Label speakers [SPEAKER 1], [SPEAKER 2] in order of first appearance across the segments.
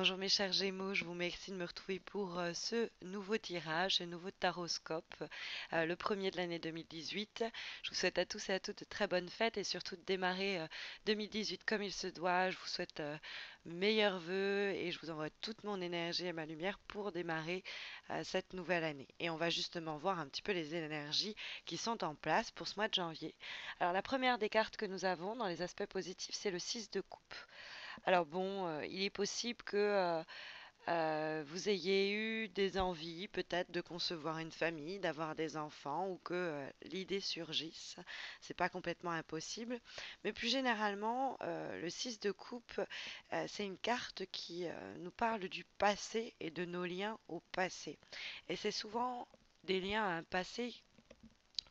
[SPEAKER 1] Bonjour mes chers Gémeaux, je vous remercie de me retrouver pour ce nouveau tirage, ce nouveau taroscope, le premier de l'année 2018. Je vous souhaite à tous et à toutes de très bonnes fêtes et surtout de démarrer 2018 comme il se doit. Je vous souhaite meilleurs vœux et je vous envoie toute mon énergie et ma lumière pour démarrer cette nouvelle année. Et on va justement voir un petit peu les énergies qui sont en place pour ce mois de janvier. Alors la première des cartes que nous avons dans les aspects positifs, c'est le 6 de coupe. Alors bon, il est possible que vous ayez eu des envies peut-être de concevoir une famille, d'avoir des enfants ou que l'idée surgisse. C'est pas complètement impossible. Mais plus généralement, le 6 de coupe, c'est une carte qui nous parle du passé et de nos liens au passé. Et c'est souvent des liens à un passé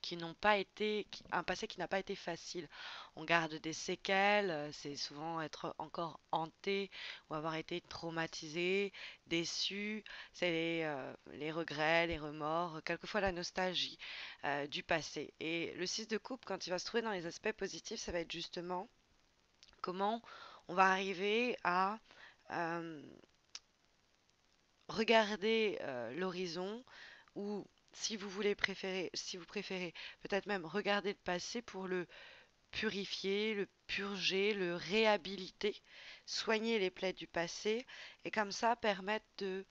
[SPEAKER 1] qui n'ont pas été, un passé qui n'a pas été facile. On garde des séquelles, c'est souvent être encore hanté ou avoir été traumatisé, déçu, c'est les regrets, les remords, quelquefois la nostalgie du passé. Et le 6 de coupe, quand il va se trouver dans les aspects positifs, ça va être justement comment on va arriver à euh, regarder l'horizon ou si vous préférez, peut-être même regarder le passé pour le purifier, le purger, le réhabiliter, soigner les plaies du passé et comme ça permettre de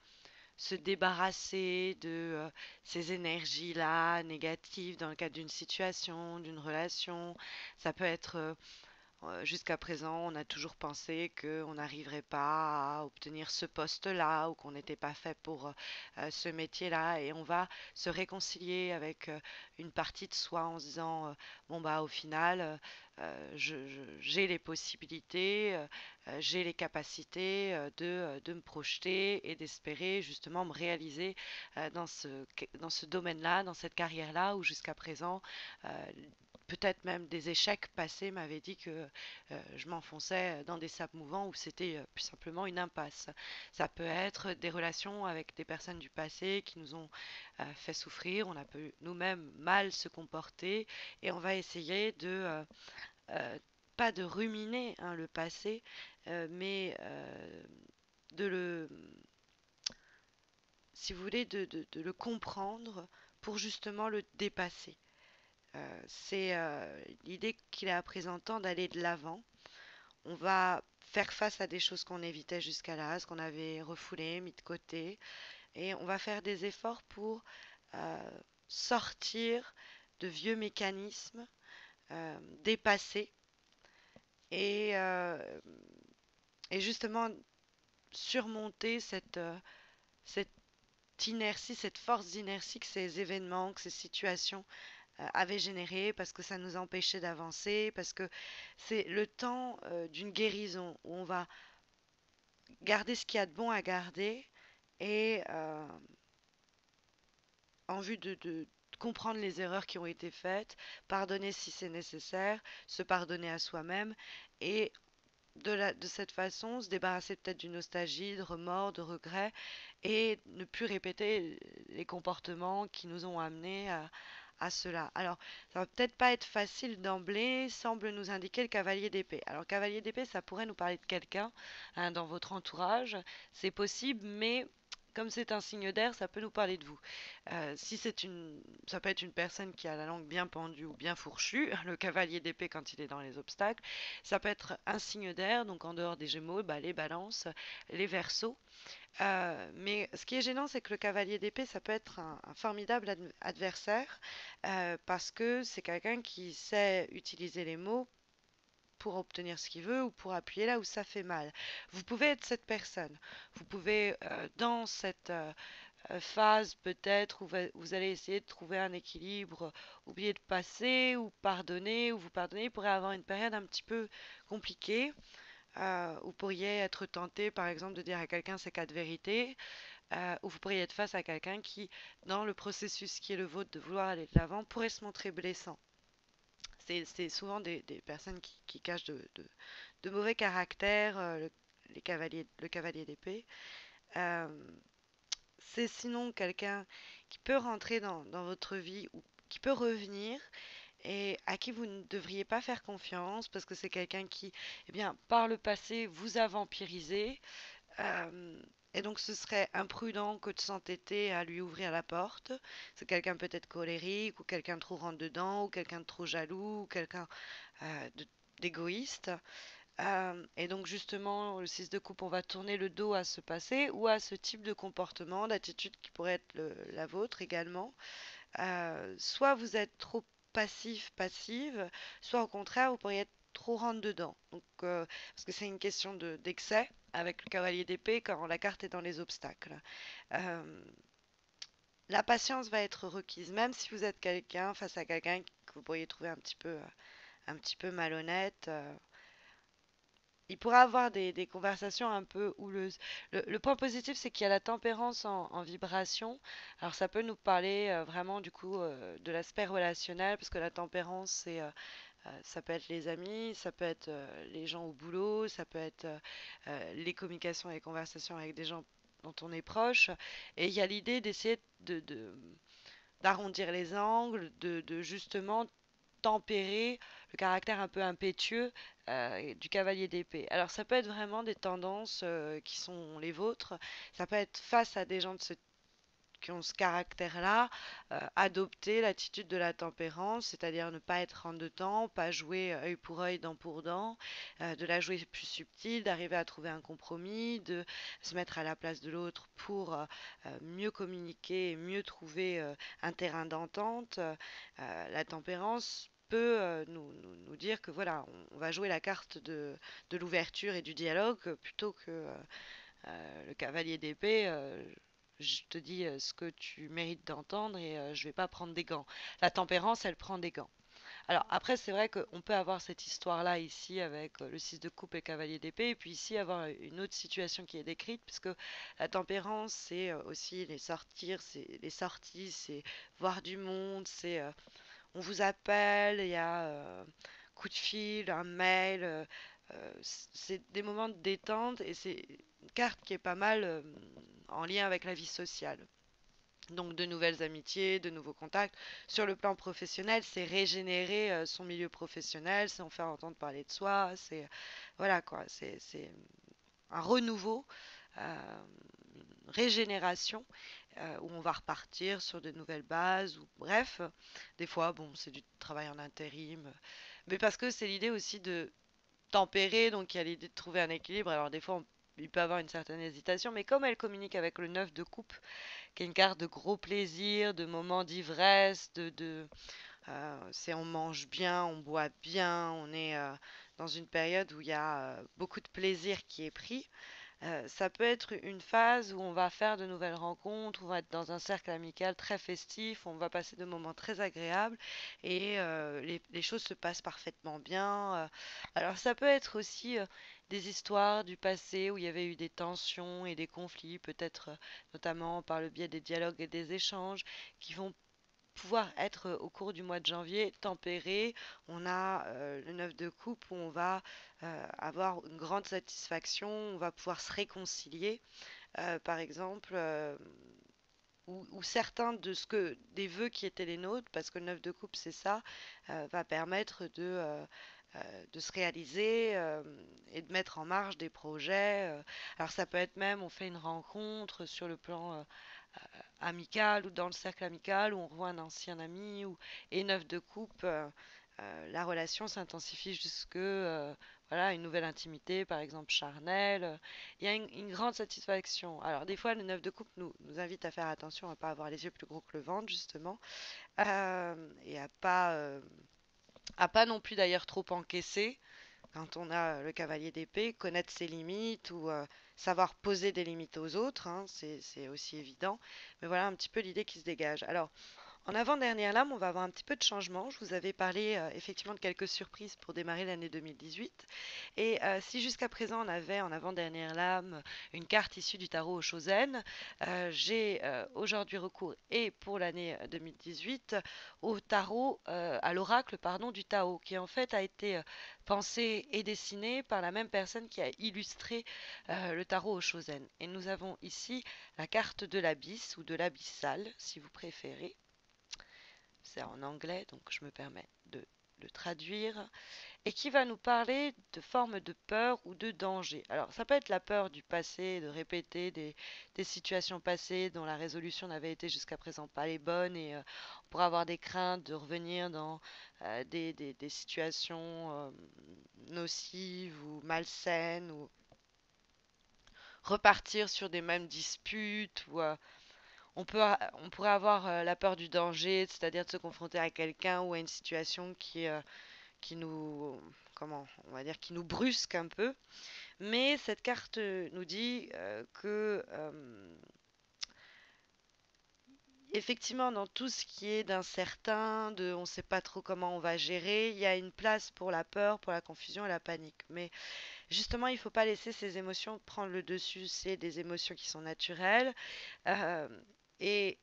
[SPEAKER 1] se débarrasser de ces énergies-là négatives dans le cadre d'une situation, d'une relation. Ça peut être jusqu'à présent, on a toujours pensé qu'on n'arriverait pas à obtenir ce poste-là ou qu'on n'était pas fait pour ce métier-là et on va se réconcilier avec une partie de soi en se disant bon bah au final j'ai les possibilités, j'ai les capacités de me projeter et d'espérer justement me réaliser dans ce domaine-là, dans cette carrière-là où jusqu'à présent peut-être même des échecs passés m'avaient dit que je m'enfonçais dans des sables mouvants où c'était plus simplement une impasse. Ça peut être des relations avec des personnes du passé qui nous ont fait souffrir, on a pu nous-mêmes mal se comporter et on va essayer de euh, pas de ruminer hein, le passé, mais de le, si vous voulez, de le comprendre pour justement le dépasser. C'est l'idée qu'il a à présentant d'aller de l'avant. On va faire face à des choses qu'on évitait jusqu'à là, ce qu'on avait refoulé, mis de côté, et on va faire des efforts pour euh, sortir de vieux mécanismes dépassés et, euh, et justement surmonter cette inertie, cette force d'inertie que ces événements, que ces situations avaient généré parce que ça nous empêchait d'avancer, parce que c'est le temps d'une guérison où on va garder ce qu'il y a de bon à garder et en vue de comprendre les erreurs qui ont été faites, pardonner si c'est nécessaire, se pardonner à soi-même et de cette façon se débarrasser peut-être d'une nostalgie, de remords, de regrets et ne plus répéter les comportements qui nous ont amenés à cela. Alors, ça va peut-être pas être facile d'emblée, semble nous indiquer le cavalier d'épée. Alors, cavalier d'épée, ça pourrait nous parler de quelqu'un hein, dans votre entourage, c'est possible, mais comme c'est un signe d'air, ça peut nous parler de vous. Si c'est une, ça peut être une personne qui a la langue bien pendue ou bien fourchue, le cavalier d'épée quand il est dans les obstacles. Ça peut être un signe d'air, donc en dehors des Gémeaux, bah, les Balances, les Verseaux. Mais ce qui est gênant, c'est que le cavalier d'épée, ça peut être un formidable adversaire parce que c'est quelqu'un qui sait utiliser les mots pour obtenir ce qu'il veut ou pour appuyer là où ça fait mal. Vous pouvez être cette personne. Vous pouvez, dans cette phase peut-être où vous allez essayer de trouver un équilibre, oublier de passer ou pardonner, ou vous pardonnez, vous pourrez avoir une période un petit peu compliquée. Vous pourriez être tenté, par exemple, de dire à quelqu'un ses quatre vérités, ou vous pourriez être face à quelqu'un qui, dans le processus qui est le vôtre de vouloir aller de l'avant, pourrait se montrer blessant. C'est souvent des personnes qui cachent de mauvais caractères, le cavalier d'épée. Euh, c'est sinon quelqu'un qui peut rentrer dans votre vie ou qui peut revenir et à qui vous ne devriez pas faire confiance parce que c'est quelqu'un qui, eh bien, par le passé, vous a vampirisé Euh, et donc ce serait imprudent que de s'entêter à lui ouvrir la porte. C'est quelqu'un peut-être colérique, ou quelqu'un de trop rentre dedans, ou quelqu'un de trop jaloux, ou quelqu'un d'égoïste. Et donc justement, le 6 de coupe, on va tourner le dos à ce passé ou à ce type de comportement, d'attitude qui pourrait être la vôtre également. Soit vous êtes trop passif, passive, soit au contraire, vous pourriez être trop rentre dedans. Donc, parce que c'est une question d'excès avec le cavalier d'épée quand la carte est dans les obstacles. Euh, la patience va être requise, même si vous êtes quelqu'un face à quelqu'un que vous pourriez trouver un petit peu malhonnête. Il pourra avoir des conversations un peu houleuses. Le point positif, c'est qu'il y a la tempérance en vibration. Alors ça peut nous parler vraiment du coup de l'aspect relationnel, parce que la tempérance, ça peut être les amis, ça peut être les gens au boulot, ça peut être les communications et les conversations avec des gens dont on est proche. Et il y a l'idée d'essayer d'arrondir les angles, de justement tempérer le caractère un peu impétueux du cavalier d'épée. Alors ça peut être vraiment des tendances qui sont les vôtres, ça peut être face à des gens qui ont ce caractère-là, adopter l'attitude de la tempérance, c'est-à-dire ne pas être en deux temps, pas jouer œil pour œil, dent pour dent, de la jouer plus subtile, d'arriver à trouver un compromis, de se mettre à la place de l'autre pour mieux communiquer et mieux trouver un terrain d'entente. La tempérance peut nous dire que voilà, on va jouer la carte de l'ouverture et du dialogue plutôt que le cavalier d'épée, je te dis ce que tu mérites d'entendre et je vais pas prendre des gants. La tempérance, elle prend des gants. Alors après, c'est vrai qu'on peut avoir cette histoire-là ici avec le 6 de coupe et le cavalier d'épée, et puis ici avoir une autre situation qui est décrite, puisque la tempérance, c'est aussi les sorties, c'est voir du monde, c'est on vous appelle, il y a coup de fil, un mail, c'est des moments de détente et c'est une carte qui est pas mal en lien avec la vie sociale. Donc de nouvelles amitiés, de nouveaux contacts. Sur le plan professionnel, c'est régénérer son milieu professionnel, c'est en faire entendre parler de soi, c'est voilà quoi, c'est un renouveau, une régénération où on va repartir sur de nouvelles bases ou bref, des fois bon, c'est du travail en intérim, mais parce que c'est l'idée aussi de tempérer, donc il y a l'idée de trouver un équilibre. Alors des fois il peut avoir une certaine hésitation, mais comme elle communique avec le 9 de coupe, qui est une carte de gros plaisir, de moments d'ivresse, c'est on mange bien, on boit bien, on est dans une période où il y a beaucoup de plaisir qui est pris. Ça peut être une phase où on va faire de nouvelles rencontres, on va être dans un cercle amical très festif, on va passer de moments très agréables et les choses se passent parfaitement bien. Alors ça peut être aussi des histoires du passé où il y avait eu des tensions et des conflits, peut-être notamment par le biais des dialogues et des échanges qui vont pouvoir être au cours du mois de janvier tempéré. On a le 9 de coupe où on va avoir une grande satisfaction, on va pouvoir se réconcilier, par exemple, ou certains des vœux qui étaient les nôtres, parce que le 9 de coupe c'est ça, va permettre de se réaliser et de mettre en marche des projets. Alors ça peut être même, on fait une rencontre sur le plan amical ou dans le cercle amical où on revoit un ancien ami et 9 de coupe, la relation s'intensifie jusque voilà, une nouvelle intimité, par exemple charnelle. Il y a une grande satisfaction. Alors des fois, le 9 de coupe nous invite à faire attention à ne pas avoir les yeux plus gros que le ventre, justement, et à pas non plus d'ailleurs trop encaisser quand on a le cavalier d'épée, connaître ses limites ou savoir poser des limites aux autres, hein, c'est aussi évident. Mais voilà un petit peu l'idée qui se dégage. Alors, en avant-dernière lame, on va avoir un petit peu de changement. Je vous avais parlé effectivement de quelques surprises pour démarrer l'année 2018. Et si jusqu'à présent on avait en avant-dernière lame une carte issue du tarot Shosen, j'ai aujourd'hui recours et pour l'année 2018 au tarot, à l'oracle pardon du Tao, qui en fait a été pensé et dessiné par la même personne qui a illustré le tarot Shosen. Et nous avons ici la carte de l'abysse ou de l'abyssal, si vous préférez. C'est en anglais, donc je me permets de le traduire. et qui va nous parler de formes de peur ou de danger. Alors, ça peut être la peur du passé, de répéter des situations passées dont la résolution n'avait été jusqu'à présent pas les bonnes et on pourrait avoir des craintes de revenir dans des situations nocives ou malsaines ou repartir sur des mêmes disputes ou on pourrait avoir la peur du danger, c'est-à-dire de se confronter à quelqu'un ou à une situation qui nous, comment, on va dire, qui nous brusque un peu. Mais cette carte nous dit que effectivement, dans tout ce qui est d'incertain, de on ne sait pas trop comment on va gérer, il y a une place pour la peur, pour la confusion et la panique. Mais justement, il ne faut pas laisser ces émotions prendre le dessus. C'est des émotions qui sont naturelles. euh, et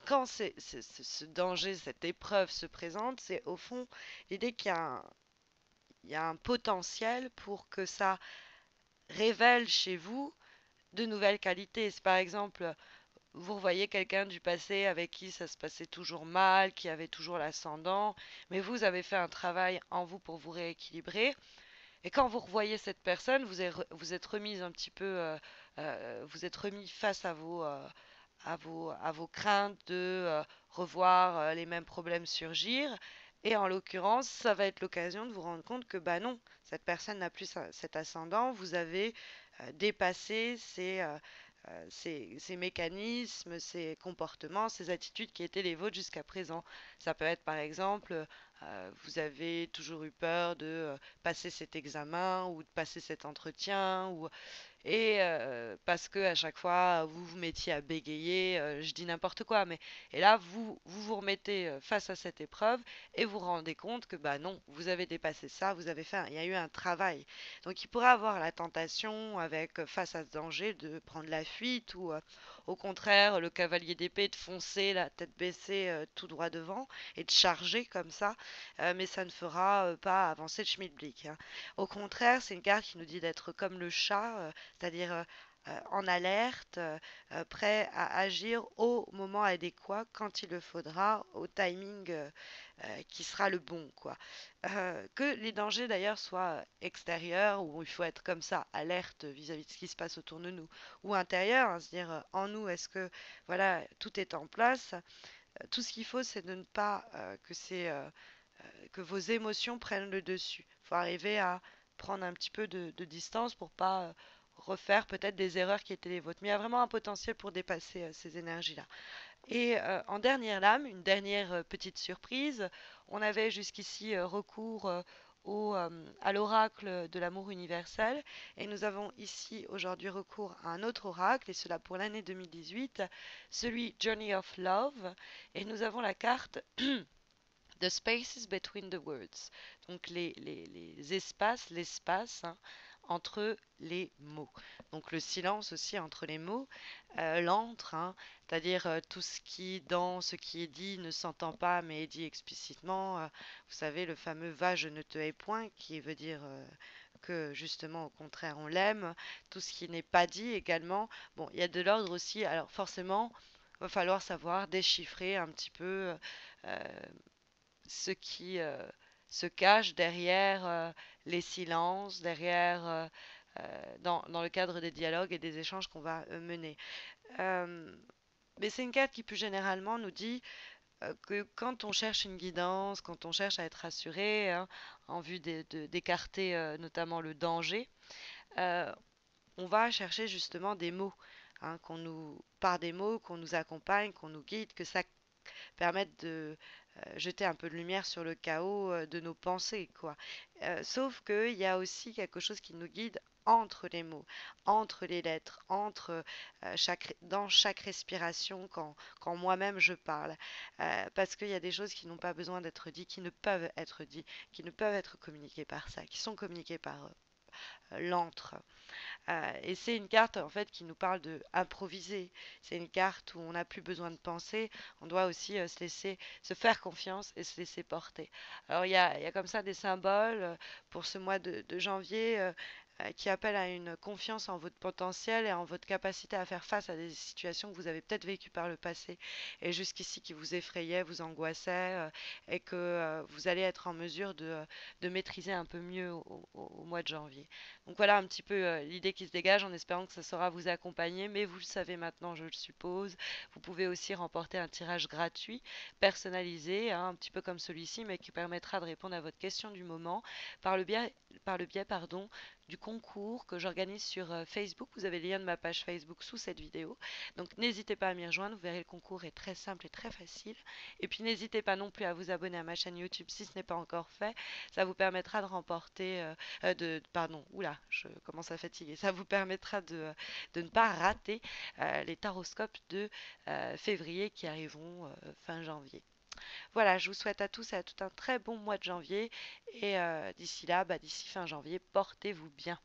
[SPEAKER 1] quand ce danger, cette épreuve se présente, c'est au fond l'idée il y a un potentiel pour que ça révèle chez vous de nouvelles qualités. Si par exemple, vous revoyez quelqu'un du passé avec qui ça se passait toujours mal, qui avait toujours l'ascendant, mais vous avez fait un travail en vous pour vous rééquilibrer, et quand vous revoyez cette personne, vous êtes remise un petit peu, vous êtes remis face à vos craintes de revoir les mêmes problèmes surgir. Et en l'occurrence, ça va être l'occasion de vous rendre compte que bah non, cette personne n'a plus cet ascendant. Vous avez dépassé ces mécanismes, ces comportements, ces attitudes qui étaient les vôtres jusqu'à présent. Ça peut être par exemple, vous avez toujours eu peur de passer cet examen ou de passer cet entretien ou et parce que à chaque fois vous vous mettiez à bégayer, je dis n'importe quoi, mais et là vous remettez face à cette épreuve et vous rendez compte que bah non, vous avez dépassé ça, vous avez il y a eu un travail. Donc il pourrait avoir la tentation avec face à ce danger de prendre la fuite ou au contraire le cavalier d'épée de foncer la tête baissée tout droit devant et de charger comme ça, mais ça ne fera pas avancer le schmilblick, hein. Au contraire, c'est une carte qui nous dit d'être comme le chat, c'est-à-dire en alerte, prêt à agir au moment adéquat, quand il le faudra, au timing qui sera le bon, quoi. Que les dangers d'ailleurs soient extérieurs, où il faut être comme ça, alerte vis-à-vis de ce qui se passe autour de nous, ou intérieurs, hein, c'est-à-dire en nous, est-ce que voilà, tout est en place. Tout ce qu'il faut, c'est de ne pas que vos émotions prennent le dessus. Il faut arriver à prendre un petit peu de distance pour pas refaire peut-être des erreurs qui étaient les vôtres. Mais il y a vraiment un potentiel pour dépasser ces énergies-là. Et en dernière lame, une dernière petite surprise, on avait jusqu'ici recours à l'oracle de l'amour universel et nous avons ici aujourd'hui recours à un autre oracle et cela pour l'année 2018, celui Journey of Love et nous avons la carte The spaces between the words, donc les espaces, l'espace hein, entre les mots. Donc le silence aussi entre les mots, l'antre, hein, c'est-à-dire tout ce qui dans ce qui est dit ne s'entend pas mais est dit explicitement. Vous savez le fameux va je ne te hais point qui veut dire que justement au contraire on l'aime. Tout ce qui n'est pas dit également. Bon, il y a de l'ordre aussi. Alors forcément, il va falloir savoir déchiffrer un petit peu. Euh, ce qui se cache derrière les silences, derrière dans le cadre des dialogues et des échanges qu'on va mener. Euh, mais c'est une carte qui plus généralement nous dit que quand on cherche une guidance, quand on cherche à être rassuré, hein, en vue d'écarter notamment le danger, euh, on va chercher justement des mots, hein, par des mots, qu'on nous accompagne, qu'on nous guide, que ça permette de jeter un peu de lumière sur le chaos de nos pensées, quoi. Sauf qu'il y a aussi quelque chose qui nous guide entre les mots, entre les lettres, dans chaque respiration quand moi-même je parle. Parce qu'il y a des choses qui n'ont pas besoin d'être dites, qui ne peuvent être dites, qui ne peuvent être communiquées par ça, qui sont communiquées par l'antre. Et c'est une carte en fait qui nous parle de improviser. C'est une carte où on n'a plus besoin de penser. On doit aussi se faire confiance et se laisser porter. Alors il y a comme ça des symboles pour ce mois de janvier. qui appelle à une confiance en votre potentiel et en votre capacité à faire face à des situations que vous avez peut-être vécues par le passé et jusqu'ici qui vous effrayaient, vous angoissaient et que vous allez être en mesure de maîtriser un peu mieux au mois de janvier. Donc voilà un petit peu l'idée qui se dégage en espérant que ça saura vous accompagner, mais vous le savez maintenant, je le suppose. Vous pouvez aussi remporter un tirage gratuit, personnalisé, hein, un petit peu comme celui-ci, mais qui permettra de répondre à votre question du moment par le biais, pardon, du concours que j'organise sur Facebook. Vous avez le lien de ma page Facebook sous cette vidéo. Donc n'hésitez pas à m'y rejoindre, vous verrez le concours est très simple et très facile. Et puis n'hésitez pas non plus à vous abonner à ma chaîne YouTube si ce n'est pas encore fait. Ça vous permettra de remporter, pardon, oula, je commence à fatiguer. Ça vous permettra de ne pas rater les taroscopes de février qui arriveront fin janvier. Voilà, je vous souhaite à tous et à toutes un très bon mois de janvier et d'ici là, d'ici fin janvier, portez-vous bien.